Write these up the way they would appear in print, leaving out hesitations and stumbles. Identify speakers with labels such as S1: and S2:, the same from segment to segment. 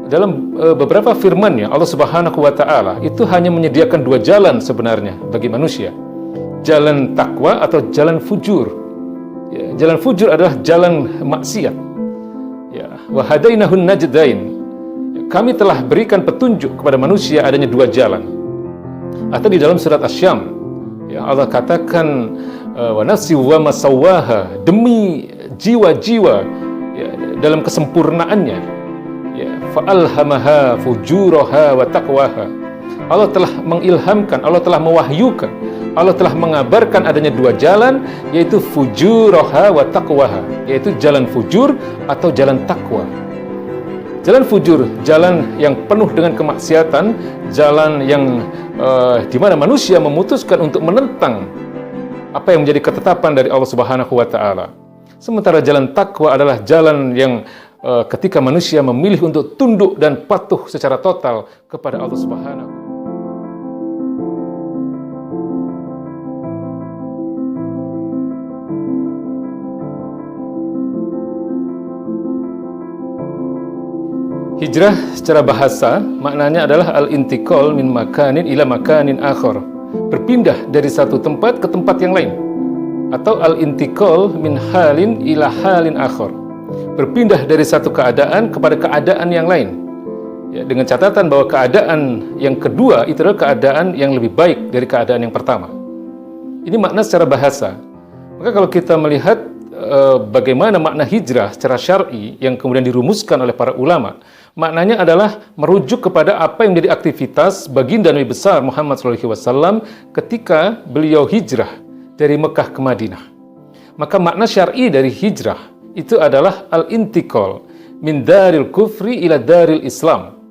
S1: Dalam beberapa firman-Nya Allah Subhanahu wa taala itu hanya menyediakan dua jalan sebenarnya bagi manusia. Jalan takwa atau jalan fujur. Ya, jalan fujur adalah jalan maksiat. Ya, wa hadainahun najdain. Kami telah berikan petunjuk kepada manusia adanya dua jalan. Atau di dalam surat Asy-Syam, ya, Allah katakan wa nafsi wa ma sawwaha, demi jiwa-jiwa ya, dalam kesempurnaannya, ya, fa'alhamaha fujuraha wa taqwaha. Allah telah mengilhamkan, Allah telah mewahyukan, Allah telah mengabarkan adanya dua jalan, yaitu fujuraha wa taqwaha, yaitu jalan fujur atau jalan takwa. Jalan fujur, jalan yang penuh dengan kemaksiatan, jalan yang di mana manusia memutuskan untuk menentang apa yang menjadi ketetapan dari Allah Subhanahu wa taala. Sementara jalan takwa adalah jalan yang ketika manusia memilih untuk tunduk dan patuh secara total kepada Allah Subhanahu. Hijrah secara bahasa maknanya adalah al-intiqal min makanin ila makanin akhar. Berpindah dari satu tempat ke tempat yang lain. Atau al-intiqal min halin ila halin akhar. Berpindah dari satu keadaan kepada keadaan yang lain. Ya, dengan catatan bahwa keadaan yang kedua itu adalah keadaan yang lebih baik dari keadaan yang pertama. Ini makna secara bahasa. Maka kalau kita melihat bagaimana makna hijrah secara syar'i yang kemudian dirumuskan oleh para ulama, maknanya adalah merujuk kepada apa yang menjadi aktivitas baginda Nabi besar Muhammad SAW ketika beliau hijrah dari Mekah ke Madinah. Maka makna syar'i dari hijrah itu adalah al-intiqal min daril kufri ila daril Islam.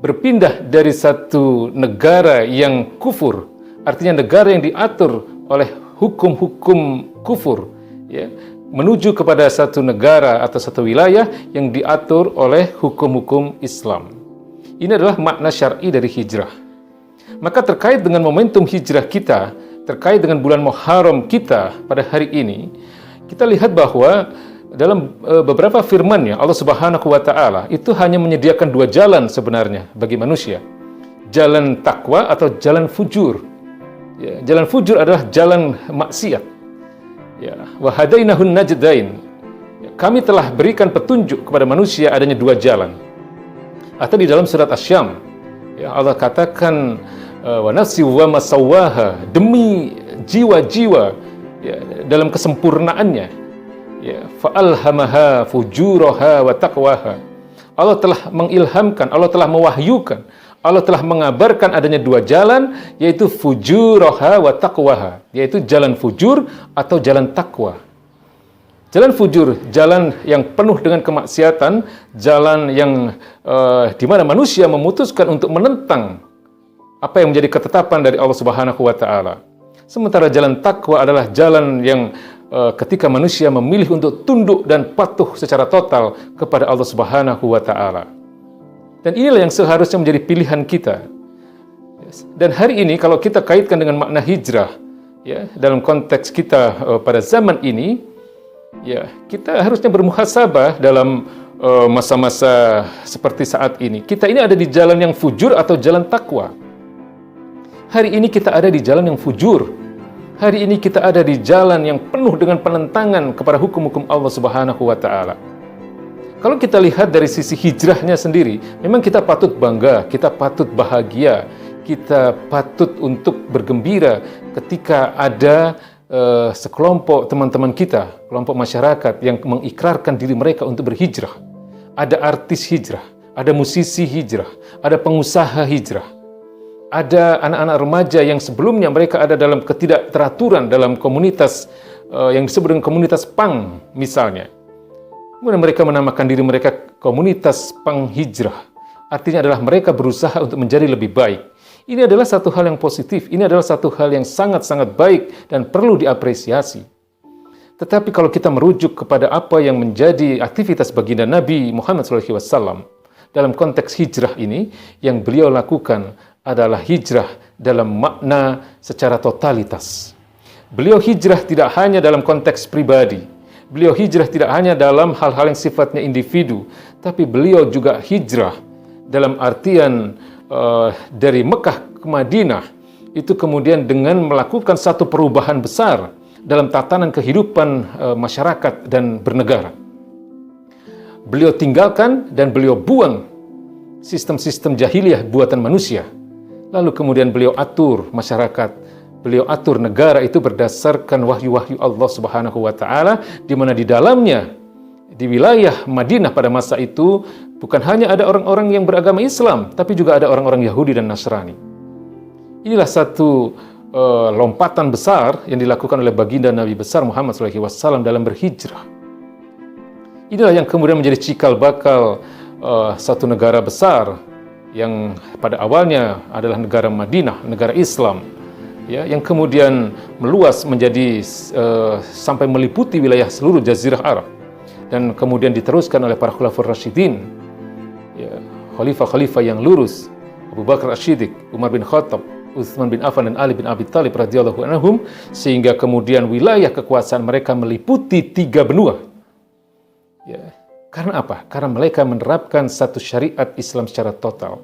S1: Berpindah dari satu negara yang kufur, artinya negara yang diatur oleh hukum-hukum kufur, ya, menuju kepada satu negara atau satu wilayah yang diatur oleh hukum-hukum Islam. Ini adalah makna syar'i dari hijrah. Maka terkait dengan momentum hijrah kita, terkait dengan bulan Muharram kita pada hari ini, kita lihat bahwa dalam beberapa firman-Nya Allah Subhanahu wa taala itu hanya menyediakan dua jalan sebenarnya bagi manusia. Jalan takwa atau jalan fujur. Ya, jalan fujur adalah jalan maksiat. Ya, wa hadainahun najdain. Kami telah berikan petunjuk kepada manusia adanya dua jalan. Atau di dalam surat Asy-Syam, ya, Allah katakan wa nafsi wa ma sawwaha, demi jiwa-jiwa ya, dalam kesempurnaannya, ya, fa'alhamaha fujuraha wa taqwaha. Allah telah mengilhamkan, Allah telah mewahyukan, Allah telah mengabarkan adanya dua jalan, yaitu fujuraha wa taqwaha, yaitu jalan fujur atau jalan takwa. Jalan fujur, jalan yang penuh dengan kemaksiatan, jalan yang di mana manusia memutuskan untuk menentang apa yang menjadi ketetapan dari Allah Subhanahu wa taala. Sementara jalan takwa adalah jalan yang ketika manusia memilih untuk tunduk dan patuh secara total kepada Allah Subhanahu wa taala. Dan inilah yang seharusnya menjadi pilihan kita. Dan hari ini kalau kita kaitkan dengan makna hijrah, ya, dalam konteks kita pada zaman ini, ya, kita harusnya bermuhasabah dalam masa-masa seperti saat ini. Kita ini ada di jalan yang fujur atau jalan takwa. Hari ini kita ada di jalan yang fujur. Hari ini kita ada di jalan yang penuh dengan penentangan kepada hukum-hukum Allah Subhanahu wa taala. Kalau kita lihat dari sisi hijrahnya sendiri, memang kita patut bangga, kita patut bahagia, kita patut untuk bergembira ketika ada sekelompok teman-teman kita, kelompok masyarakat yang mengikrarkan diri mereka untuk berhijrah. Ada artis hijrah, ada musisi hijrah, ada pengusaha hijrah, ada anak-anak remaja yang sebelumnya mereka ada dalam ketidakteraturan dalam komunitas yang disebut dengan komunitas punk misalnya. Kemudian mereka menamakan diri mereka komunitas penghijrah. Artinya adalah mereka berusaha untuk menjadi lebih baik. Ini adalah satu hal yang positif. Ini adalah satu hal yang sangat-sangat baik dan perlu diapresiasi. Tetapi kalau kita merujuk kepada apa yang menjadi aktivitas baginda Nabi Muhammad SAW dalam konteks hijrah ini, yang beliau lakukan adalah hijrah dalam makna secara totalitas. Beliau hijrah tidak hanya dalam konteks pribadi. Beliau hijrah tidak hanya dalam hal-hal yang sifatnya individu, tapi beliau juga hijrah dalam artian dari Mekah ke Madinah, itu kemudian dengan melakukan satu perubahan besar dalam tatanan kehidupan masyarakat dan bernegara. Beliau tinggalkan dan beliau buang sistem-sistem jahiliyah buatan manusia. Lalu kemudian beliau atur masyarakat, beliau atur negara itu berdasarkan wahyu-wahyu Allah Subhanahu wa taala, di mana di dalamnya di wilayah Madinah pada masa itu bukan hanya ada orang-orang yang beragama Islam, tapi juga ada orang-orang Yahudi dan Nasrani. Inilah satu lompatan besar yang dilakukan oleh baginda Nabi besar Muhammad SAW dalam berhijrah. Inilah yang kemudian menjadi cikal bakal satu negara besar yang pada awalnya adalah negara Madinah, negara Islam, ya, yang kemudian meluas menjadi sampai meliputi wilayah seluruh Jazirah Arab, dan kemudian diteruskan oleh para Khulafaur Rasyidin, ya, khalifah-khalifah yang lurus, Abu Bakar As-Siddiq, Umar bin Khattab, Utsman bin Affan dan Ali bin Abi Thalib radhiyallahu anhum, sehingga kemudian wilayah kekuasaan mereka meliputi 3 benua. Ya. Karena apa? Karena mereka menerapkan satu syariat Islam secara total.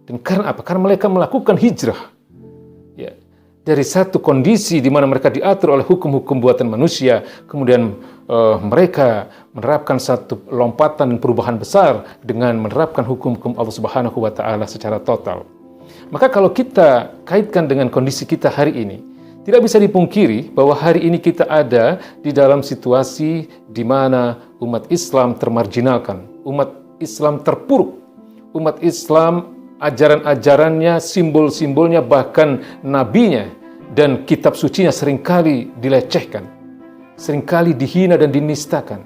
S1: Dan karena apa? Karena mereka melakukan hijrah. Ya. Dari satu kondisi di mana mereka diatur oleh hukum-hukum buatan manusia, kemudian mereka menerapkan satu lompatan dan perubahan besar dengan menerapkan hukum-hukum Allah Subhanahu wa taala secara total. Maka kalau kita kaitkan dengan kondisi kita hari ini, tidak bisa dipungkiri bahwa hari ini kita ada di dalam situasi di mana umat Islam termarginalkan, umat Islam terpuruk, umat Islam ajaran-ajarannya, simbol-simbolnya, bahkan nabinya dan kitab sucinya seringkali dilecehkan, seringkali dihina dan dinistakan.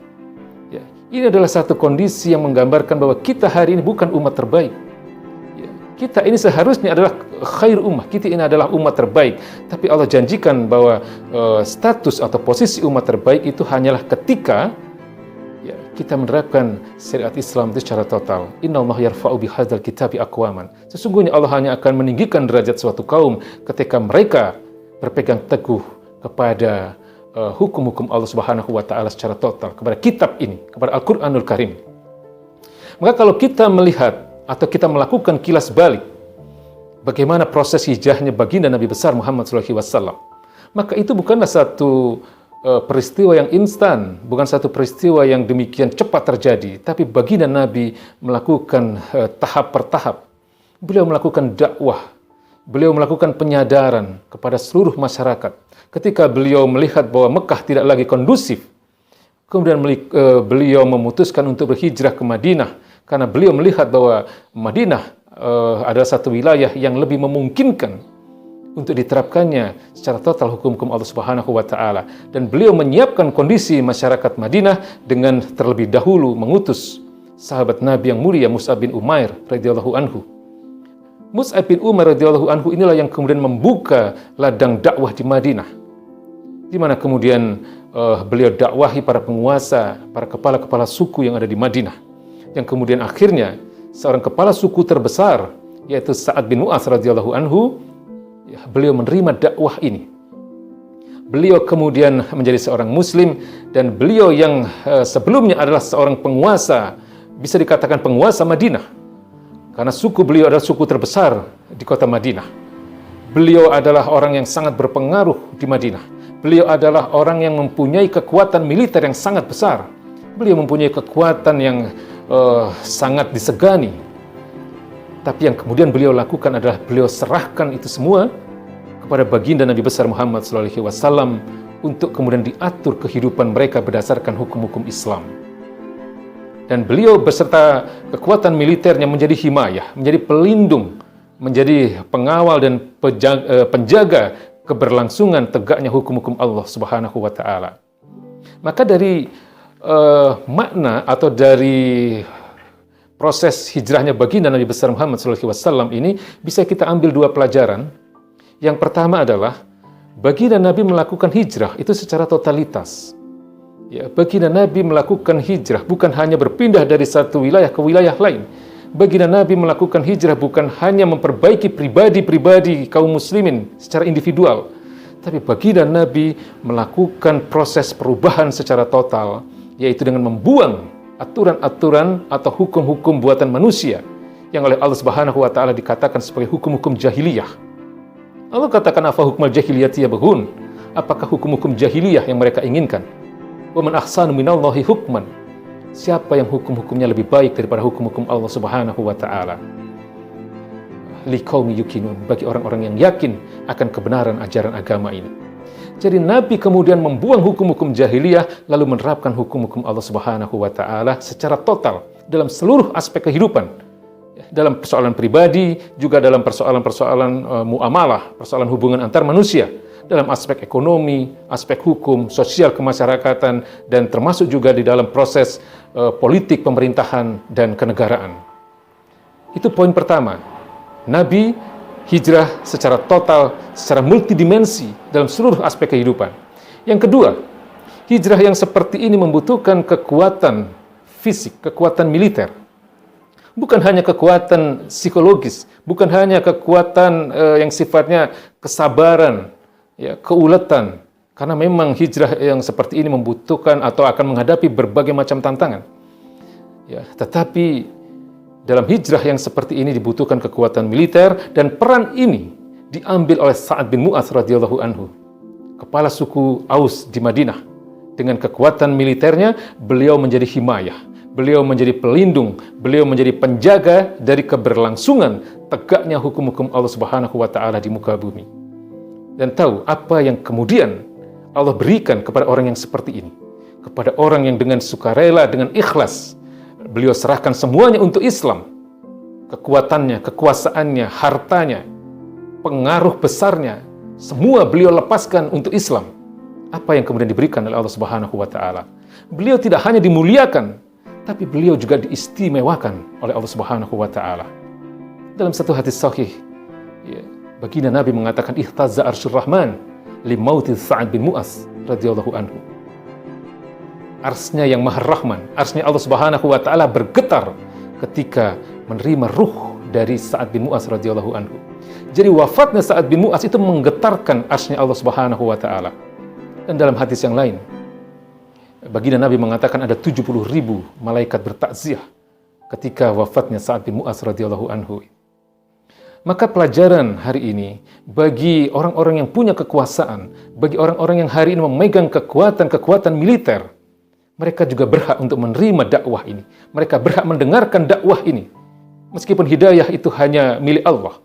S1: Ya, ini adalah satu kondisi yang menggambarkan bahwa kita hari ini bukan umat terbaik. Kita ini seharusnya adalah khair ummah, kita ini adalah umat terbaik. Tapi Allah janjikan bahwa status atau posisi umat terbaik itu hanyalah ketika ya, kita menerapkan syariat Islam itu secara total. Innallaha yarfa'u bihadzal kitabi aqwaman. Sesungguhnya Allah hanya akan meninggikan derajat suatu kaum ketika mereka berpegang teguh kepada hukum-hukum Allah Subhanahu wa taala secara total, kepada kitab ini, kepada Al-Qur'anul Karim. Maka kalau kita melihat atau kita melakukan kilas balik bagaimana proses hijrahnya baginda Nabi besar Muhammad SAW, maka itu bukanlah satu peristiwa yang instan, bukan satu peristiwa yang demikian cepat terjadi, tapi baginda Nabi melakukan tahap per tahap. Beliau melakukan dakwah, beliau melakukan penyadaran kepada seluruh masyarakat. Ketika beliau melihat bahwa Mekah tidak lagi kondusif, kemudian beliau memutuskan untuk berhijrah ke Madinah, karena beliau melihat bahwa Madinah adalah satu wilayah yang lebih memungkinkan untuk diterapkannya secara total hukum-hukum Allah Subhanahu wa taala, dan beliau menyiapkan kondisi masyarakat Madinah dengan terlebih dahulu mengutus sahabat Nabi yang mulia Mus'ab bin Umair radhiyallahu anhu. Mus'ab bin Umair radhiyallahu anhu inilah yang kemudian membuka ladang dakwah di Madinah, di mana kemudian beliau dakwahi para penguasa, para kepala-kepala suku yang ada di Madinah. Yang kemudian akhirnya seorang kepala suku terbesar, yaitu Sa'ad bin Mu'adz radhiyallahu anhu, ya, beliau menerima dakwah ini. Beliau kemudian menjadi seorang muslim, dan beliau yang sebelumnya adalah seorang penguasa, bisa dikatakan penguasa Madinah, karena suku beliau adalah suku terbesar di kota Madinah. Beliau adalah orang yang sangat berpengaruh di Madinah. Beliau adalah orang yang mempunyai kekuatan militer yang sangat besar. Beliau mempunyai kekuatan yang sangat disegani. Tapi yang kemudian beliau lakukan adalah beliau serahkan itu semua kepada baginda Nabi besar Muhammad SAW untuk kemudian diatur kehidupan mereka berdasarkan hukum-hukum Islam. Dan beliau beserta kekuatan militernya menjadi himayah, menjadi pelindung, menjadi pengawal dan penjaga keberlangsungan tegaknya hukum-hukum Allah Subhanahu wa taala. Maka dari makna atau dari proses hijrahnya baginda Nabi besar Muhammad SAW ini bisa kita ambil 2 pelajaran. Yang pertama adalah baginda Nabi melakukan hijrah itu secara totalitas. Ya, baginda Nabi melakukan hijrah bukan hanya berpindah dari satu wilayah ke wilayah lain. Baginda Nabi melakukan hijrah bukan hanya memperbaiki pribadi-pribadi kaum muslimin secara individual, tapi baginda Nabi melakukan proses perubahan secara total, yaitu dengan membuang aturan-aturan atau hukum-hukum buatan manusia yang oleh Allah Subhanahu wa taala dikatakan sebagai hukum-hukum jahiliyah. Allah katakan afa hukmal jahiliyati yabghun? Apakah hukum-hukum jahiliyah yang mereka inginkan? Wa man ahsanu minallahi hukman? Siapa yang hukum-hukumnya lebih baik daripada hukum-hukum Allah Subhanahu wa taala? Liqaumi yuqinun, bagi orang-orang yang yakin akan kebenaran ajaran agama ini. Jadi Nabi kemudian membuang hukum-hukum jahiliyah lalu menerapkan hukum-hukum Allah Subhanahu wa taala secara total dalam seluruh aspek kehidupan. Dalam persoalan pribadi, juga dalam persoalan-persoalan muamalah, persoalan hubungan antar manusia, dalam aspek ekonomi, aspek hukum, sosial kemasyarakatan, dan termasuk juga di dalam proses politik pemerintahan dan kenegaraan. Itu poin pertama. Nabi hijrah secara total, secara multidimensi dalam seluruh aspek kehidupan. Yang kedua, hijrah yang seperti ini membutuhkan kekuatan fisik, kekuatan militer. Bukan hanya kekuatan psikologis, bukan hanya kekuatan yang sifatnya kesabaran, ya, keuletan. Karena memang hijrah yang seperti ini membutuhkan atau akan menghadapi berbagai macam tantangan. Ya, tetapi dalam hijrah yang seperti ini dibutuhkan kekuatan militer, dan peran ini diambil oleh Sa'ad bin Mu'adz radhiyallahu anhu, kepala suku Aus di Madinah. Dengan kekuatan militernya, beliau menjadi himayah. Beliau menjadi pelindung, beliau menjadi penjaga dari keberlangsungan tegaknya hukum-hukum Allah Subhanahu wa taala di muka bumi. Dan tahu apa yang kemudian Allah berikan kepada orang yang seperti ini. Kepada orang yang dengan sukarela, dengan ikhlas, beliau serahkan semuanya untuk Islam. Kekuatannya, kekuasaannya, hartanya, pengaruh besarnya, semua beliau lepaskan untuk Islam. Apa yang kemudian diberikan oleh Allah Subhanahu wa taala? Beliau tidak hanya dimuliakan, tapi beliau juga diistimewakan oleh Allah Subhanahu wa taala. Dalam satu hadis sahih, ya, baginda Nabi mengatakan ihtazza arsyur rahman li mauti Sa'ad bin Mu'adz radhiyallahu anhu. Arsy-Nya yang Maha Rahman, arsy-Nya Allah Subhanahu wa taala bergetar ketika menerima ruh dari Sa'ad bin Mu'adz radhiyallahu anhu. Jadi wafatnya Sa'ad bin Mu'adz itu menggetarkan arsy-Nya Allah Subhanahu wa taala. Dan dalam hadis yang lain, baginda Nabi mengatakan ada 70.000 malaikat bertakziah ketika wafatnya Sa'ad bin Mu'adz radhiyallahu anhu. Maka pelajaran hari ini bagi orang-orang yang punya kekuasaan, bagi orang-orang yang hari ini memegang kekuatan militer, mereka juga berhak untuk menerima dakwah ini. Mereka berhak mendengarkan dakwah ini. Meskipun hidayah itu hanya milik Allah.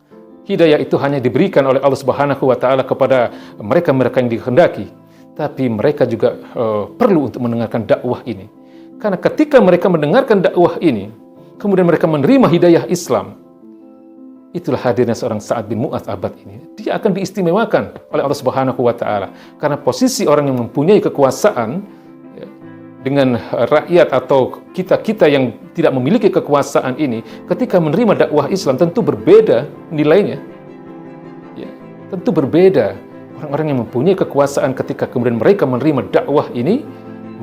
S1: Hidayah itu hanya diberikan oleh Allah Subhanahu wa taala kepada mereka-mereka yang dikehendaki. Tapi mereka juga perlu untuk mendengarkan dakwah ini. Karena ketika mereka mendengarkan dakwah ini, kemudian mereka menerima hidayah Islam, itulah hadirnya seorang Sa'ad bin Mu'adz abad ini. Dia akan diistimewakan oleh Allah Subhanahu wa taala. Karena posisi orang yang mempunyai kekuasaan ya, dengan rakyat atau kita yang tidak memiliki kekuasaan ini, ketika menerima dakwah Islam tentu berbeda nilainya. Ya, tentu berbeda. Orang-orang yang mempunyai kekuasaan ketika kemudian mereka menerima dakwah ini,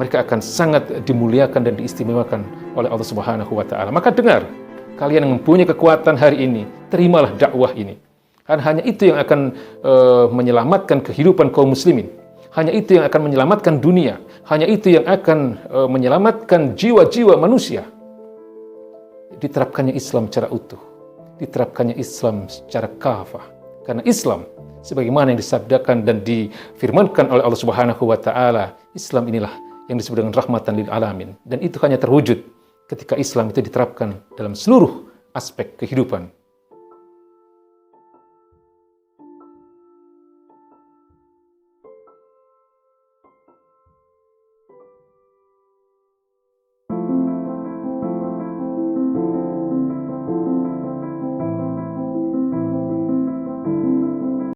S1: mereka akan sangat dimuliakan dan diistimewakan oleh Allah Subhanahu wa taala. Maka dengar, kalian yang mempunyai kekuatan hari ini, terimalah dakwah ini. Karena hanya itu yang akan menyelamatkan kehidupan kaum muslimin. Hanya itu yang akan menyelamatkan dunia. Hanya itu yang akan menyelamatkan jiwa-jiwa manusia. Diterapkannya Islam secara utuh. Diterapkannya Islam secara kafah. Karena Islam, sebagaimana yang disabdakan dan difirmankan oleh Allah Subhanahu wa taala, Islam inilah yang disebut dengan rahmatan lil alamin, dan itu hanya terwujud ketika Islam itu diterapkan dalam seluruh aspek kehidupan.